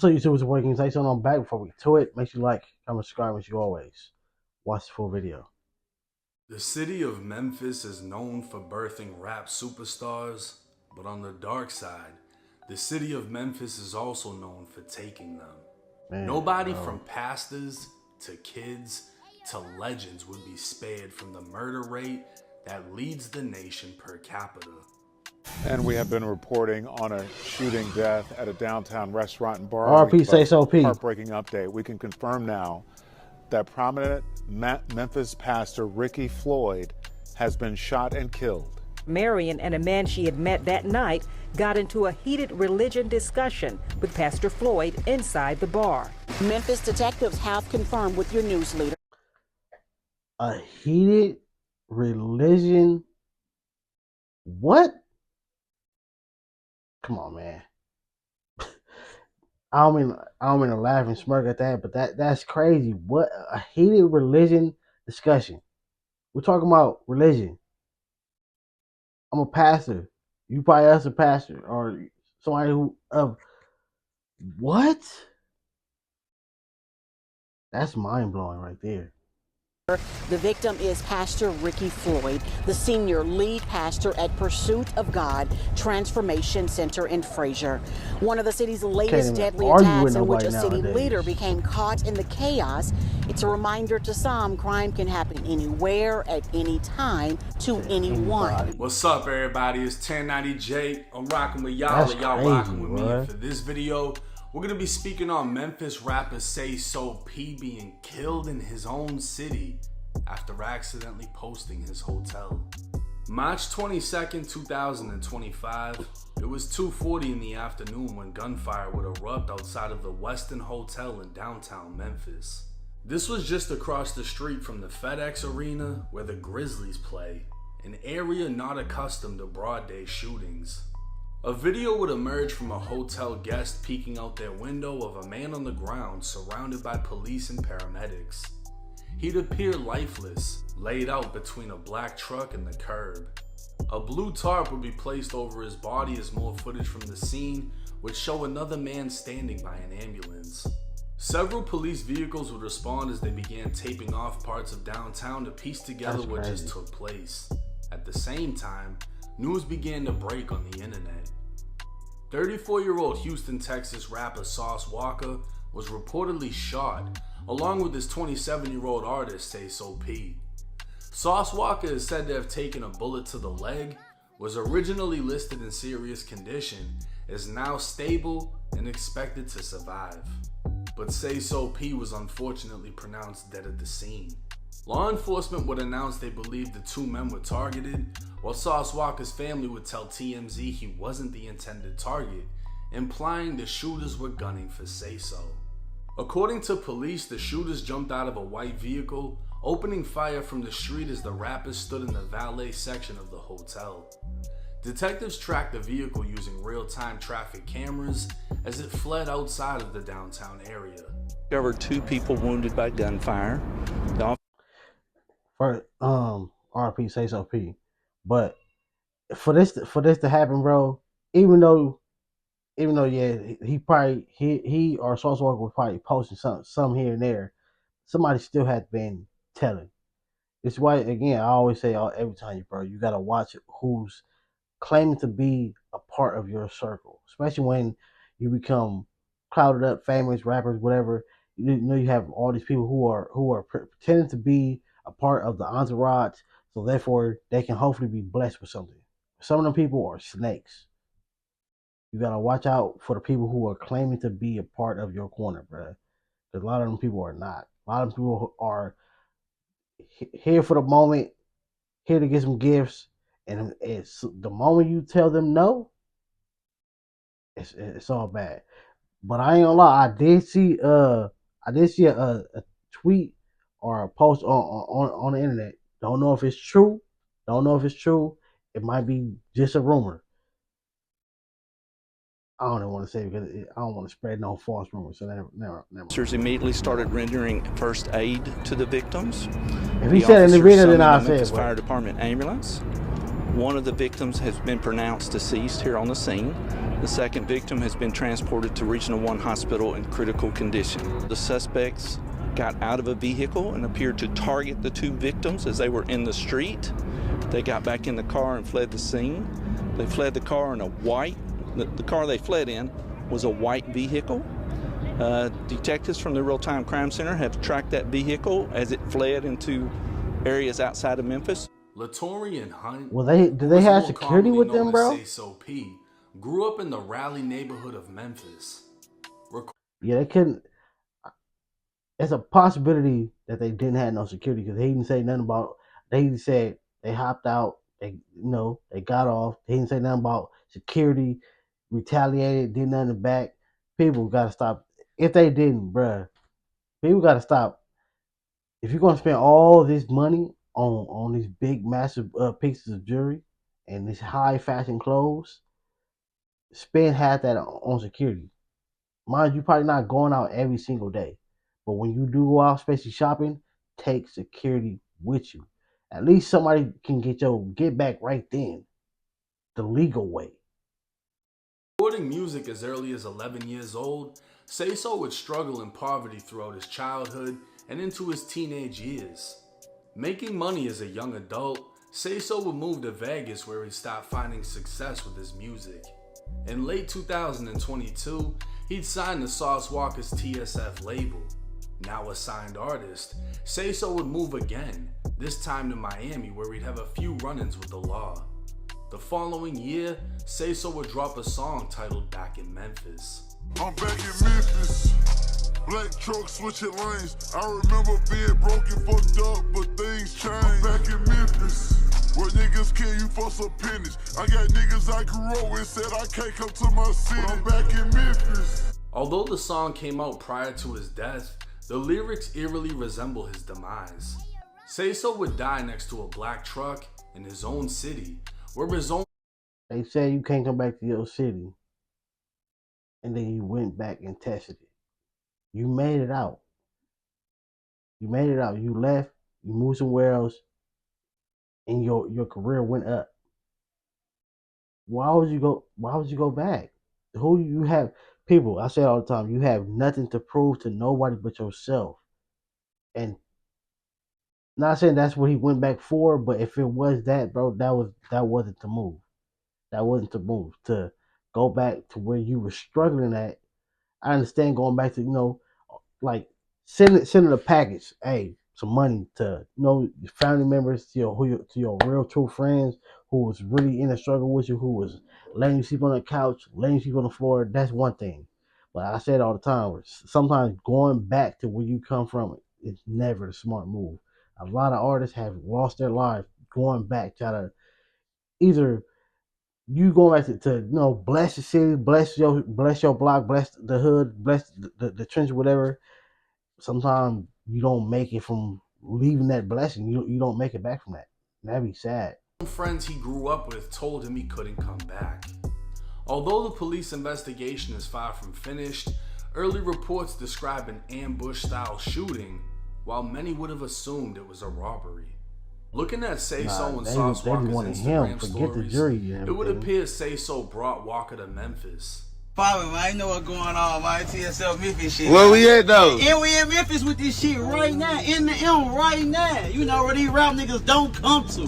So YouTube is working. Say something on back before we get to it. Make sure you like, comment, subscribe as you always. Watch the full video. The city of Memphis is known for birthing rap superstars, but on the dark side, the city of Memphis is also known for taking them. Man, Nobody from pastors to kids to legends would be spared from the murder rate that leads the nation per capita. And we have been reporting on a shooting death at a downtown restaurant and bar. RP Sayso P. Heartbreaking update. We can confirm now that prominent Memphis pastor Ricky Floyd has been shot and killed. Marion and a man she had met that night got into a heated religion discussion with Pastor Floyd inside the bar. Memphis detectives have confirmed with your news leader. A heated religion? What? Come on, man. I don't mean to laugh and smirk at that, but that's crazy. What a heated religion discussion. We're talking about religion. I'm a pastor. You probably us a pastor or somebody who what? That's mind blowing right there. The victim is Pastor Ricky Floyd, the senior lead pastor at Pursuit of God Transformation Center in Frazier. One of the city's latest deadly attacks in which a city leader became caught in the chaos. It's a reminder to some crime can happen anywhere, at any time, to anyone. What's up, everybody? It's 1090J. I'm rocking with y'all, and y'all rocking with me. And for this video, we're going to be speaking on Memphis rapper Sayso P being killed in his own city after accidentally posting his hotel. March 22nd, 2025, it was 2:40 in the afternoon when gunfire would erupt outside of the Westin Hotel in downtown Memphis. This was just across the street from the FedEx Arena where the Grizzlies play, an area not accustomed to broad day shootings. A video would emerge from a hotel guest peeking out their window of a man on the ground surrounded by police and paramedics. He'd appear lifeless, laid out between a black truck and the curb. A blue tarp would be placed over his body as more footage from the scene would show another man standing by an ambulance. Several police vehicles would respond as they began taping off parts of downtown to piece together what just took place. At the same time, news began to break on the internet. 34-year-old Houston, Texas rapper Walka was reportedly shot, along with his 27-year-old artist Sayso P. Walka is said to have taken a bullet to the leg, was originally listed in serious condition, is now stable and expected to survive. But Sayso P was unfortunately pronounced dead at the scene. Law enforcement would announce they believed the two men were targeted, while Walka's family would tell TMZ he wasn't the intended target, implying the shooters were gunning for Sayso. According to police, the shooters jumped out of a white vehicle, opening fire from the street as the rappers stood in the valet section of the hotel. Detectives tracked the vehicle using real-time traffic cameras as it fled outside of the downtown area. There were 2 people wounded by gunfire. For RP Sayso P. But for this to happen, bro, even though yeah, he probably he or Sh0t was probably posting some here and there, somebody still had been telling. It's why, again, I always say every time, bro, you gotta watch who's claiming to be a part of your circle, especially when you become clouded up, famous rappers, whatever. You know, you have all these people who are pretending to be a part of the entourage, so therefore they can hopefully be blessed with something. Some of them people are snakes. You gotta watch out for the people who are claiming to be a part of your corner, bro. Because a lot of them people are not. A lot of them people are here for the moment, here to get some gifts, and it's the moment you tell them no, it's all bad. But I ain't gonna lie, I did see a tweet or a post on the internet. Don't know if it's true. It might be just a rumor. I don't even want to say it because I don't want to spread no false rumors. So never. Officers immediately started rendering first aid to the victims. If he said in the video, then I'll say it. Fire Department ambulance One of the victims has been pronounced deceased here on the scene. The second victim has been transported to Regional 1 Hospital in critical condition. The suspects got out of a vehicle and appeared to target the two victims as they were in the street. They got back in the car and fled the scene. They fled the car in a white, the car they fled in was a white vehicle. Detectives from the Real-Time Crime Center have tracked that vehicle as it fled into areas outside of Memphis. Latori and Hunt, well, do they have security with them, bro? Sayso grew up in the Raleigh neighborhood of Memphis. Yeah, they couldn't. It's a possibility that they didn't have no security because they didn't say nothing about. They said they hopped out. They they got off. They didn't say nothing about security. Retaliated. Did nothing back. People got to stop. If they didn't, bruh, people got to stop. If you're gonna spend all this money on these big, massive pieces of jewelry and these high fashion clothes, spend half that on security. Mind you, probably not going out every single day, but when you do go out, especially shopping, take security with you. At least somebody can get back right then, the legal way. Recording music as early as 11 years old, Sayso would struggle in poverty throughout his childhood and into his teenage years. Making money as a young adult, Sayso would move to Vegas where he stopped finding success with his music. In late 2022, he'd signed to Sauce Walka's TSF label. Now a signed artist, Sayso would move again, this time to Miami where he'd have a few run-ins with the law. The following year, Sayso would drop a song titled Back in Memphis. I'm back in Memphis. Black truck switching lanes. I remember being broken, fucked up, but things changed. I'm back in Memphis, where niggas kill you for some pennies. I got niggas I grew up with said I can't come to my city. I'm back in Memphis. Although the song came out prior to his death, the lyrics eerily resemble his demise. Sayso would die next to a black truck in his own city, where his own... They said you can't come back to your city, and then you went back and tested it. You made it out. You made it out. You left. You moved somewhere else, and your career went up. Why would you go? Why would you go back? Who you have? People, I say it all the time. You have nothing to prove to nobody but yourself. And not saying that's what he went back for, but if it was that, bro, that wasn't the move. That wasn't the move to go back to where you were struggling at. I understand going back to like sending a package, hey, some money to your family members, to your real true friends who was really in a struggle with you, who was letting you sleep on the couch, letting you sleep on the floor. That's one thing. But I say it all the time. Sometimes going back to where you come from is never the smart move. A lot of artists have lost their lives going back, try to either you going back to bless the city, bless your block, bless the hood, bless the trench, whatever. Sometimes you don't make it from leaving that blessing. You don't make it back from that. That'd be sad. Friends he grew up with told him he couldn't come back. Although the police investigation is far from finished, early reports describe an ambush-style shooting, while many would have assumed it was a robbery. Looking at Sayso and Sauce Walka's Instagram stories, it would appear Sayso brought Walka to Memphis. Man, I know what's going on, man. TSL Memphis shit. Where we at though? And we in Memphis with this shit right now, in the M right now. You know where these rap niggas don't come to.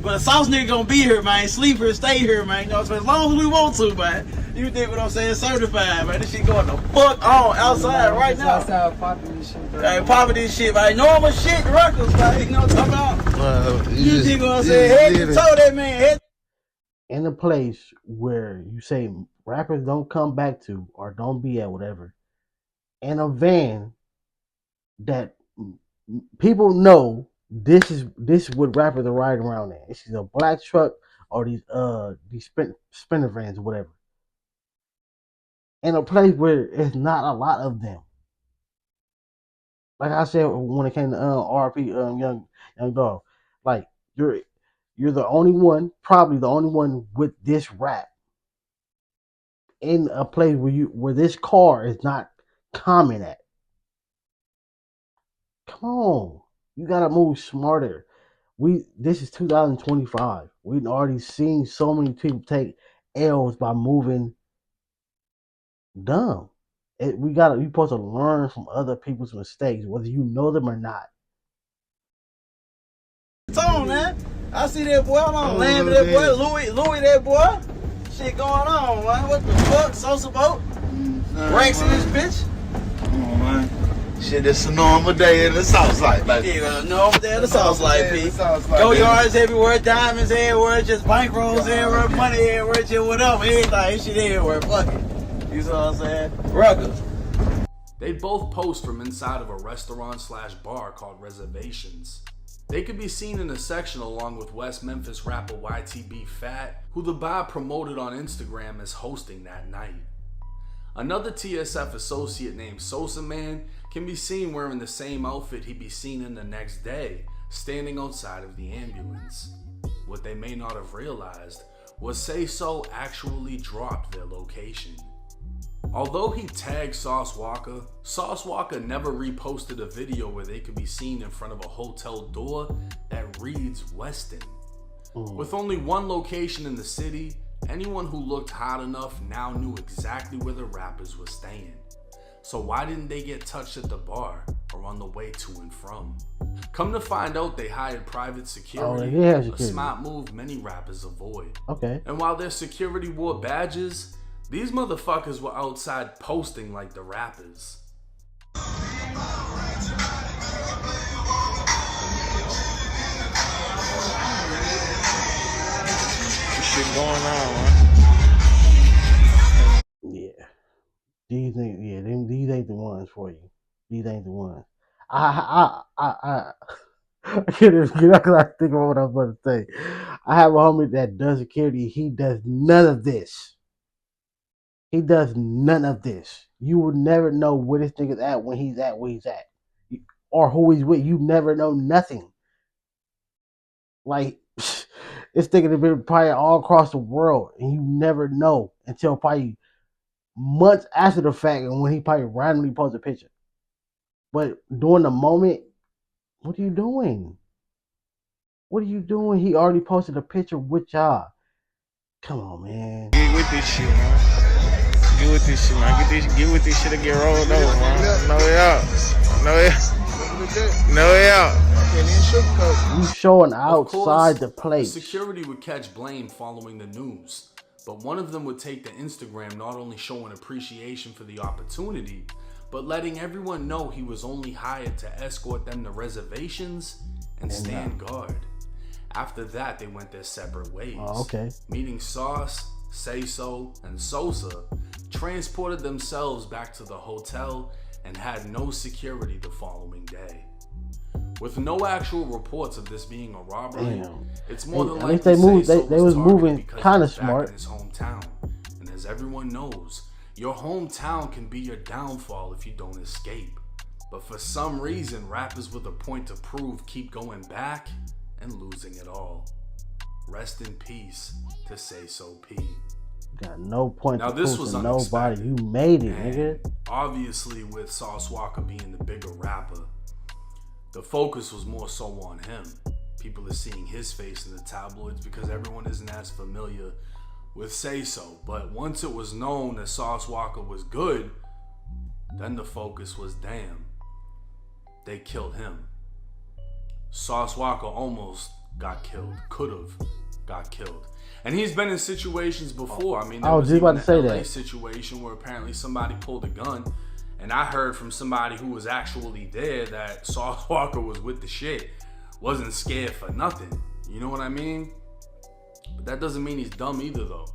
But a Sauce nigga gonna be here, man. Sleep here, stay here, man. So as long as we want to, man. You think what I'm saying? Certified, man. This shit going the fuck on outside right now. Outside popping this shit, bro. Hey, popping this shit, man. Normal shit, records, man. You know what I'm talking about? You think what I'm saying? Head to toe that man. Head. In a place where you say rappers don't come back to or don't be at whatever, in a van that people know this is what rappers are riding around in. This is a black truck or these sprinter vans or whatever. In a place where it's not a lot of them. Like I said when it came to RP young dog, like you're the only one, probably the only one with this rap in a place where this car is not common at. Come on. You gotta move smarter. This is 2025. We've already seen so many people take L's by moving dumb. We supposed to learn from other people's mistakes, whether you know them or not. It's on, man. I see that boy. Hold on, land with that boy. Louis, that boy. Shit going on, man. What the fuck? Sosa boat? Ranks in this bitch? Come on, man. Shit, it's a normal day in the South Side, baby. Yeah, a normal day in the South Side, P. Go yards everywhere, diamonds everywhere, just bankrolls everywhere, money everywhere, just whatever, everything, shit everywhere. Fuck it. You know what I'm saying? Ruggers. They both post from inside of a restaurant/bar called Reservations. They could be seen in a section along with West Memphis rapper YTB Fat, who the buy promoted on Instagram as hosting that night. Another TSF associate named Sosa Man can be seen wearing the same outfit he'd be seen in the next day, standing outside of the ambulance. What they may not have realized was Sayso actually dropped their location. Although he tagged Sauce Walka never reposted a video where they could be seen in front of a hotel door that reads Westin. With only one location in the city, anyone who looked hot enough now knew exactly where the rappers were staying. So why didn't they get touched at the bar or on the way to and from? Come to find out, they hired private security, a smart move many rappers avoid. Okay. And while their security wore badges, these motherfuckers were outside posting like the rappers. Shit going on, man. Yeah. These ain't the ones for you. These ain't the ones. I can't even get out because I think of what I was about to say. I have a homie that does security. He does none of this. He does none of this. You will never know where this nigga's at when he's at where he's at. Or who he's with. You never know nothing. Like, this nigga has been probably all across the world, and you never know until probably months after the fact, and when he probably randomly posts a picture. But during the moment, what are you doing? What are you doing? He already posted a picture with y'all. Come on, man. Get with this shit, man. Get with this shit, man. Get with this shit and get rolled over, man. No way out. No way out. You showing outside the place. Security would catch blame following the news, but one of them would take to Instagram not only showing appreciation for the opportunity, but letting everyone know he was only hired to escort them to reservations and stand guard. After that, they went their separate ways. Meaning Sauce, Sayso, and Sosa transported themselves back to the hotel and had no security the following day. With no actual reports of this being a robbery, it's more than likely they was moving kind of smart in his hometown. And as everyone knows, your hometown can be your downfall if you don't escape. But for some reason, rappers with a point to prove keep going back and losing it all. Rest in peace to Sayso P. Got no point now, to prove to nobody. You made it, nigga. Obviously, with Sauce Walka being the bigger rapper, the focus was more so on him. People are seeing his face in the tabloids because everyone isn't as familiar with Sayso. But once it was known that Sauce Walka was good, then the focus was damn, they killed him. Sauce Walka almost got killed, could have got killed. And he's been in situations before. I mean, there was even an LA situation where apparently somebody pulled a gun, and I heard from somebody who was actually there that Sauce Walka was with the shit, wasn't scared for nothing. You know what I mean? But that doesn't mean he's dumb either, though.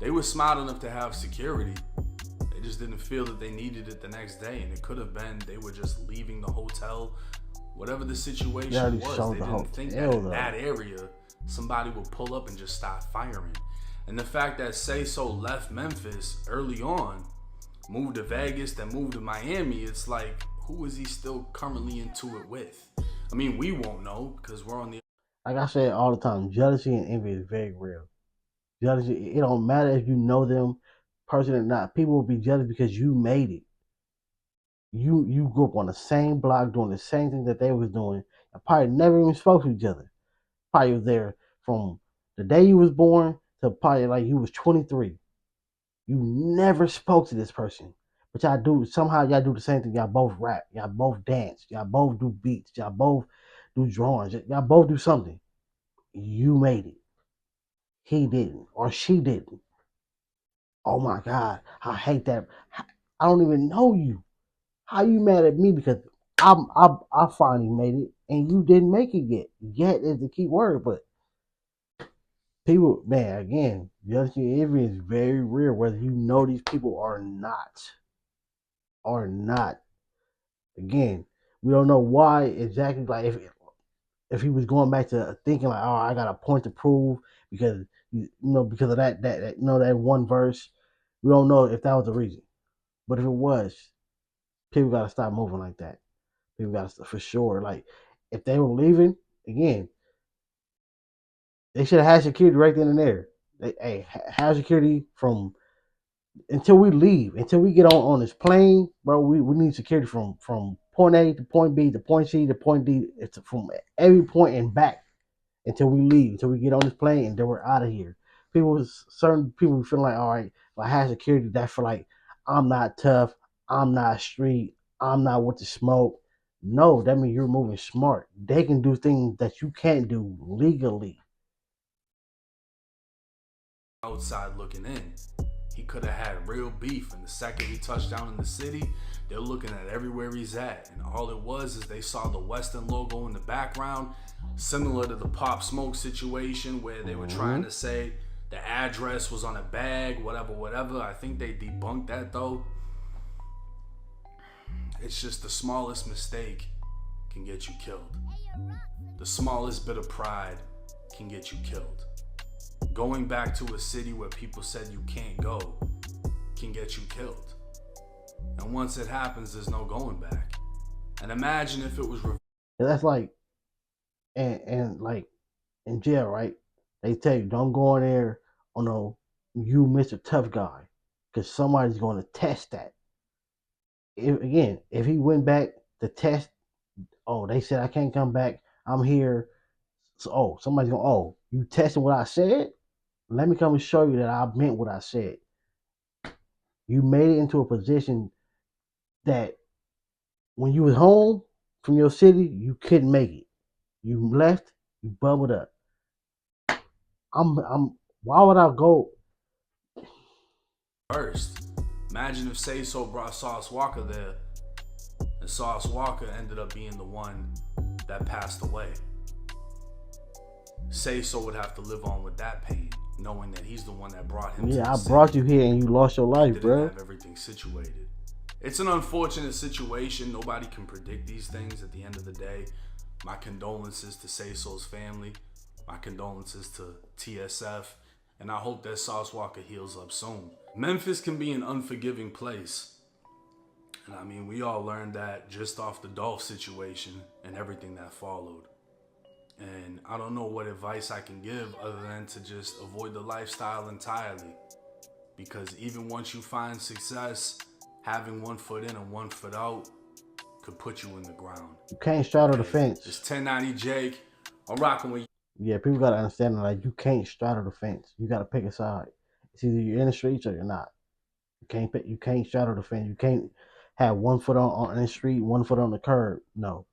They were smart enough to have security. They just didn't feel that they needed it the next day, and it could have been they were just leaving the hotel. Whatever the situation was, they didn't think that in that area somebody would pull up and just start firing. And the fact that Sayso left Memphis early on, moved to Vegas, then moved to Miami, it's like, who is he still currently into it with? I mean, we won't know because we're on the... Like I say all the time, jealousy and envy is very real. Jealousy, it don't matter if you know them person or not. People will be jealous because you made it. You grew up on the same block doing the same thing that they was doing, and probably never even spoke to each other. Probably was there from the day you was born to probably like you was 23. You never spoke to this person. But y'all do, somehow y'all do the same thing. Y'all both rap. Y'all both dance. Y'all both do beats. Y'all both do drawings. Y'all both do something. You made it. He didn't. Or she didn't. Oh my God. I hate that. I don't even know you. How you mad at me because I finally made it and you didn't make it yet. Yet is the key word, but people, man, again, judging envy is very real, whether you know these people or not. Or not. Again, we don't know why exactly. Like if he was going back to thinking like, oh, I got a point to prove because because of that that one verse. We don't know if that was the reason, but if it was, people got to stop moving like that. People got to for sure. Like if they were leaving again, they should have had security right then and there. Hey, have security from until we leave, until we get on this plane, bro. We need security from point A to point B to point C to point D. It's from every point and back until we leave, until we get on this plane and then we're out of here. Certain people feel like, all right, if I have security, that's for like I'm not tough, I'm not street, I'm not with the smoke. No, that means you're moving smart. They can do things that you can't do legally. Outside looking in, he could have had real beef, and the second he touched down in the city, they're looking at everywhere he's at, and all it was is they saw the Western logo in the background, similar to the Pop Smoke situation where they were trying to say the address was on a bag, whatever. I think they debunked that though. It's just the smallest mistake can get you killed. The smallest bit of pride can get you killed. Going back to a city where people said you can't go can get you killed. And once it happens, there's no going back. And imagine if it was... That's like, and like in jail, right? They tell you, don't go in there on no, you Mr. Tough Guy, because somebody's going to test that. If he went back to test, oh, they said I can't come back, I'm here. So, somebody's going, you tested what I said? Let me come and show you that I meant what I said. You made it into a position that when you was home from your city, you couldn't make it. You left, you bubbled up. Why would I go? First, imagine if Sayso brought Sauce Walka there, and Sauce Walka ended up being the one that passed away. Sayso would have to live on with that pain, knowing that he's the one that brought him. Yeah, I brought you here and you lost your life, bro. Have everything situated. It's an unfortunate situation. Nobody can predict these things at the end of the day. My condolences to Sayso's family. My condolences to TSF. And I hope that Sauce Walka heals up soon. Memphis can be an unforgiving place. And I mean, we all learned that just off the Dolph situation and everything that followed. And I don't know what advice I can give other than to just avoid the lifestyle entirely. Because even once you find success, having 1 foot in and 1 foot out could put you in the ground. You can't straddle the fence. It's 1090 Jake. I'm rocking with you. Yeah, people gotta understand that, like, you can't straddle the fence. You gotta pick a side. It's either you're in the streets or you're not. You can't straddle the fence. You can't have 1 foot on the street, 1 foot on the curb. No.